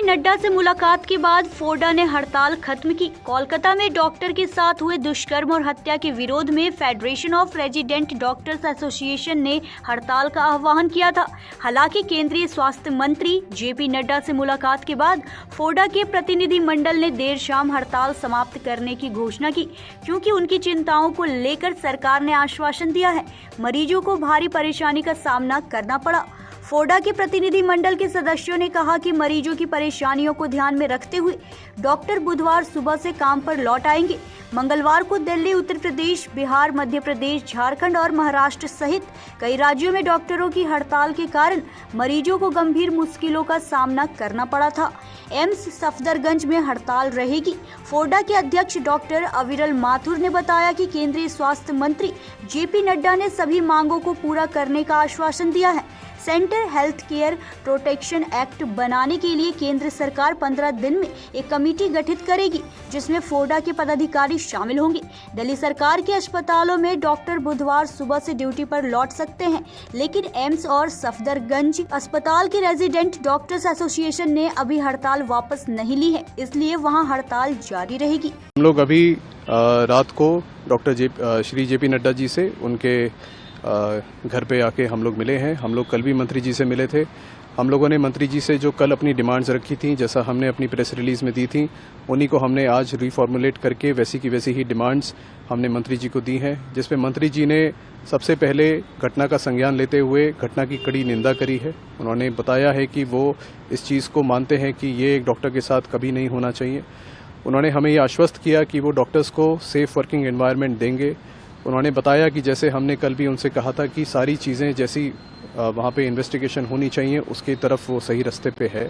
नड्डा से मुलाकात के बाद फोडा ने हड़ताल खत्म की। कोलकाता में डॉक्टर के साथ हुए दुष्कर्म और हत्या के विरोध में federation of resident doctors association ने हड़ताल का आह्वान किया था। हालांकि केंद्रीय स्वास्थ्य मंत्री जेपी नड्डा से मुलाकात के बाद फोडा के प्रतिनिधि मंडल ने देर शाम हड़ताल समाप्त करने की घोषणा की, क्योंकि उनकी चिंताओं को लेकर सरकार ने आश्वासन दिया है। मरीजों को भारी परेशानी का सामना करना पड़ा। फोडा के प्रतिनिधि मंडल के सदस्यों ने कहा कि मरीजों की परेशानियों को ध्यान में रखते हुए डॉक्टर बुधवार सुबह से काम पर लौट आएंगे। मंगलवार को दिल्ली, उत्तर प्रदेश, बिहार, मध्य प्रदेश, झारखंड और महाराष्ट्र सहित कई राज्यों में डॉक्टरों की हड़ताल के कारण मरीजों को गंभीर मुश्किलों का सामना करना पड़ा था। एम्स सफदरगंज में हड़ताल रहेगी। फोडा के अध्यक्ष डॉक्टर अविरल माथुर ने बताया कि केंद्रीय स्वास्थ्य मंत्री जेपी नड्डा ने सभी मांगों को पूरा करने का आश्वासन दिया है। Centre health care protection act बनाने के लिए केंद्र सरकार 15 दिन में एक कमेटी गठित करेगी, जिसमें फोडा के पदाधिकारी शामिल होंगे। दिल्ली सरकार के अस्पतालों में डॉक्टर बुधवार सुबह से ड्यूटी पर लौट सकते हैं, लेकिन एम्स और सफदरगंज अस्पताल के रेजिडेंट डॉक्टर्स एसोसिएशन ने अभी हड़ताल वापस नहीं ली है, इसलिए वहां हड़ताल जारी रहेगी। हम लोग अभी रात को डॉक्टर श्री जेपी नड्डा जी से उनके घर पे आके हम लोग मिले हैं। हम लोग कल भी मंत्री जी से मिले थे। हम लोगों ने मंत्री जी से जो कल अपनी डिमांड्स रखी थी, जैसा हमने अपनी प्रेस रिलीज में दी थी, उन्हीं को हमने आज रिफॉर्मुलेट करके वैसी की वैसी ही डिमांड्स हमने मंत्री जी को दी हैं, जिसमें मंत्री जी ने सबसे पहले घटना का संज्ञान लेते हुए घटना की कड़ी निंदा करी है। उन्होंने बताया है कि वो इस चीज़ को मानते हैं कि ये एक डॉक्टर के साथ कभी नहीं होना चाहिए। उन्होंने हमें ये आश्वस्त किया कि वो डॉक्टर्स को सेफ वर्किंग एनवायरनमेंट देंगे। उन्होंने बताया कि जैसे हमने कल भी उनसे कहा था कि सारी चीज़ें जैसी वहाँ पे इन्वेस्टिगेशन होनी चाहिए उसकी तरफ वो सही रास्ते पे है।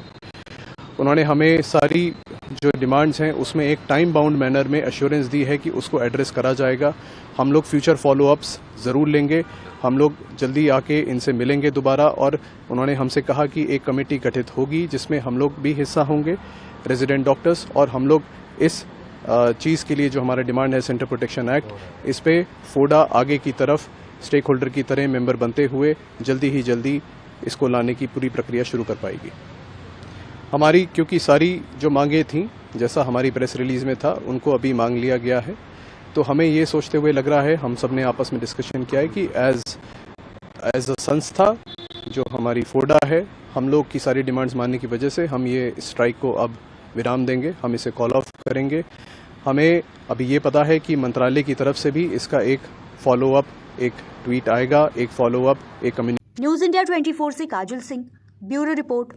उन्होंने हमें सारी जो डिमांड्स हैं उसमें एक टाइम बाउंड मैनर में एश्योरेंस दी है कि उसको एड्रेस करा जाएगा। हम लोग फ्यूचर फॉलोअप्स ज़रूर लेंगे। हम लोग जल्दी आके इनसे मिलेंगे दोबारा, और उन्होंने हमसे कहा कि एक कमेटी गठित होगी जिसमें हम लोग भी हिस्सा होंगे, रेजिडेंट डॉक्टर्स, और हम लोग इस चीज़ के लिए जो हमारा डिमांड है सेंटर प्रोटेक्शन एक्ट, इस पे फोडा आगे की तरफ स्टेक होल्डर की तरह मेंबर बनते हुए जल्दी ही जल्दी इसको लाने की पूरी प्रक्रिया शुरू कर पाएगी। हमारी क्योंकि सारी जो मांगे थी, जैसा हमारी प्रेस रिलीज में था, उनको अभी मांग लिया गया है, तो हमें ये सोचते हुए लग रहा है, हम सब ने आपस में डिस्कशन किया है कि एज अ संस्था जो हमारी फोडा है, हम लोग की सारी डिमांड्स मानने की वजह से हम ये स्ट्राइक को अब विराम देंगे, हम इसे कॉल ऑफ करेंगे। हमें अभी ये पता है कि मंत्रालय की तरफ से भी इसका एक फॉलोअप, एक ट्वीट आएगा, एक फॉलोअप, एक कम्युनिकेशन। न्यूज़ इंडिया 24 से काजल सिंह, ब्यूरो रिपोर्ट।